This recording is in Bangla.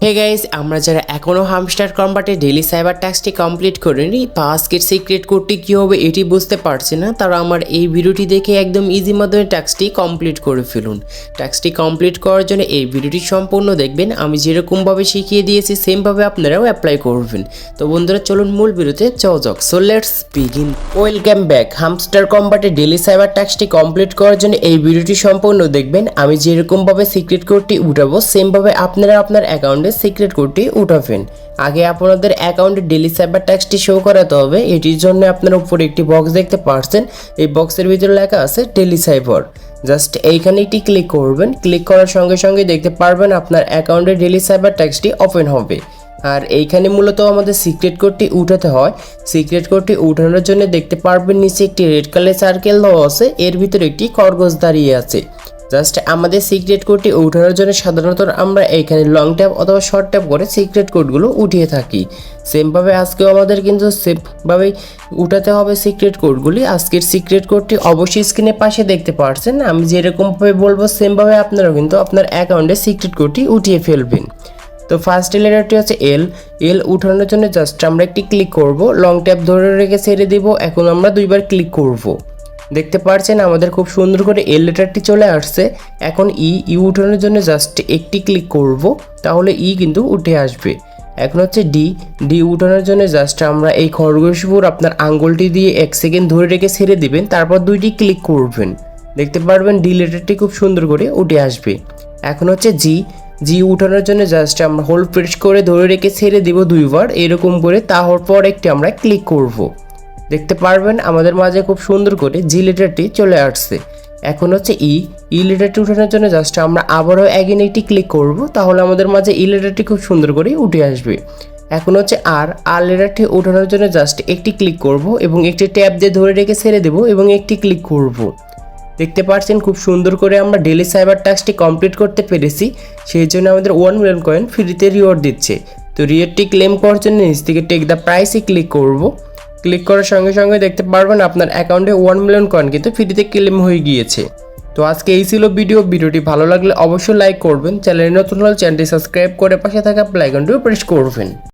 হে গাইস, আমরা যারা এখনও হামস্টার কম্বাটে ডেইলি সাইবার টাস্কটি কমপ্লিট করিনি বা আজকের সিক্রেট কোডটি কী হবে এটি বুঝতে পারছি না, তারা আমার এই ভিডিওটি দেখে একদম ইজি মাধ্যমে টাস্কটি কমপ্লিট করে ফেলুন। টাস্কটি কমপ্লিট করার জন্য এই ভিডিওটি সম্পূর্ণ দেখবেন। আমি যেরকমভাবে শিখিয়ে দিয়েছি সেমভাবে আপনারাও অ্যাপ্লাই করবেন। তো বন্ধুরা চলুন মূল ভিডিওতে যাওয়া যাক। So let's begin. Welcome back. Hamster কম্বাটে ডেইলি সাইবার টাস্কটি কমপ্লিট করার জন্য এই ভিডিওটি সম্পূর্ণ দেখবেন। আমি যেরকমভাবে সিক্রেট কোডটি উঠাবো সেমভাবে আপনারা আপনার অ্যাকাউন্টে সিক্রেট কোডটি উঠাবেন। আগে আপনাদের অ্যাকাউন্টে ডেইলি সাইবার টাস্কটি শো করাতে হবে। এটির জন্য আপনারা উপরে একটি বক্স দেখতে পাচ্ছেন, এই বক্সের ভিতরে লেখা আছে ডেইলি সাইবার। জাস্ট এইখানে একটি ক্লিক করবেন। ক্লিক করার সঙ্গে সঙ্গে দেখতে পারবেন আপনার অ্যাকাউন্টে ডেইলি সাইবার টাস্কটি ওপেন হবে। আর এইখানে মূলত আমাদের সিক্রেট কোডটি উঠাতে হয়। সিক্রেট কোডটি উঠানোর জন্য দেখতে পারবেন নিচে একটি রেড কালার সার্কেল দেওয়া আছে, এর ভিতরে একটি খরগোশ দাঁড়িয়ে আছে। জাস্ট আমাদের সিক্রেট কোডটি উঠানোর জন্য সাধারণত আমরা এইখানে লং ট্যাপ অথবা শর্ট ট্যাপ করে সিক্রেট কোডগুলো উঠিয়ে থাকি। সেমভাবে আজকেও আমাদের কিন্তু সেমভাবেই উঠাতে হবে সিক্রেট কোডগুলি। আজকের সিক্রেট কোডটি অবশ্যই স্ক্রিনের পাশে দেখতে পাচ্ছেন। আমি যেরকমভাবে বলবো সেমভাবে আপনারাও কিন্তু আপনার অ্যাকাউন্টে সিক্রেট কোডটি উঠিয়ে ফেলবেন। তো ফার্স্ট লেটারটি হচ্ছে এল উঠানোর জন্য জাস্ট আমরা একটি ক্লিক করব, লং ট্যাপ ধরে রেখে ছেড়ে দেব। এখন আমরা দুইবার ক্লিক করব। দেখতে পাচ্ছেন আমাদের খুব সুন্দর করে এল লেটারটি চলে আসছে। এখন ই উঠানোর জন্য জাস্ট একটি ক্লিক করব, তাহলে কিন্তু উঠে আসবে। এখন হচ্ছে ডি উঠানোর জন্য জাস্ট আমরা এই খরগোশপুর আপনার আঙ্গুলটি দিয়ে 1 সেকেন্ড ধরে রেখে ছেড়ে দিবেন, তারপর দুইটি ক্লিক করবেন। দেখতে পারবেন ডি লেটারটি খুব সুন্দর করে উঠে আসবে। এখন হচ্ছে জি উঠানোর জন্য জাস্ট আমরা হোল্ড প্রেস করে ধরে রেখে ছেড়ে দিব দুইবার এরকম করে, তারপর একটি আমরা ক্লিক করব। দেখতে পারবেন আমাদের মাঝে খুব সুন্দর করে জি লেটারটি চলে আসছে। এখন হচ্ছে ই লেটারটি উঠানোর জন্য জাস্ট আমরা আবারও অ্যাগেন একটি ক্লিক করব, তাহলে আমাদের মাঝে ই লেটারটি খুব সুন্দর করে উঠে আসবে। এখন হচ্ছে আর লেটারটি উঠানোর জন্য জাস্ট একটি ক্লিক করব এবং একটি ট্যাব দিয়ে ধরে রেখে ছেড়ে দেব এবং একটি ক্লিক করব। দেখতে পাচ্ছেন খুব সুন্দর করে আমরা ডেইলি সাইবার টাস্কটি কমপ্লিট করতে পেরেছি। সেই জন্য আমাদের 1 মিলিয়ন কয়েন ফ্রিতে রিওয়ার্ড দিচ্ছে। তো রিওয়ার্ডটি ক্লেম করার জন্য নিচ থেকে টেক দ্য প্রাইসে ক্লিক করব। ক্লিক করার সঙ্গে সঙ্গে দেখতে পারবেন আপনার অ্যাকাউন্টে 1 মিলিয়ন কয়েন কিন্তু ফ্রিতে ক্লেম হয়ে গিয়েছে। তো আজকে এই ছিল ভিডিওটি ভালো লাগলে অবশ্যই লাইক করবেন। চ্যানেলে নতুন হলে চ্যানেলটি সাবস্ক্রাইব করে পাশে থাকা বেল আইকনটিও প্রেস করবেন।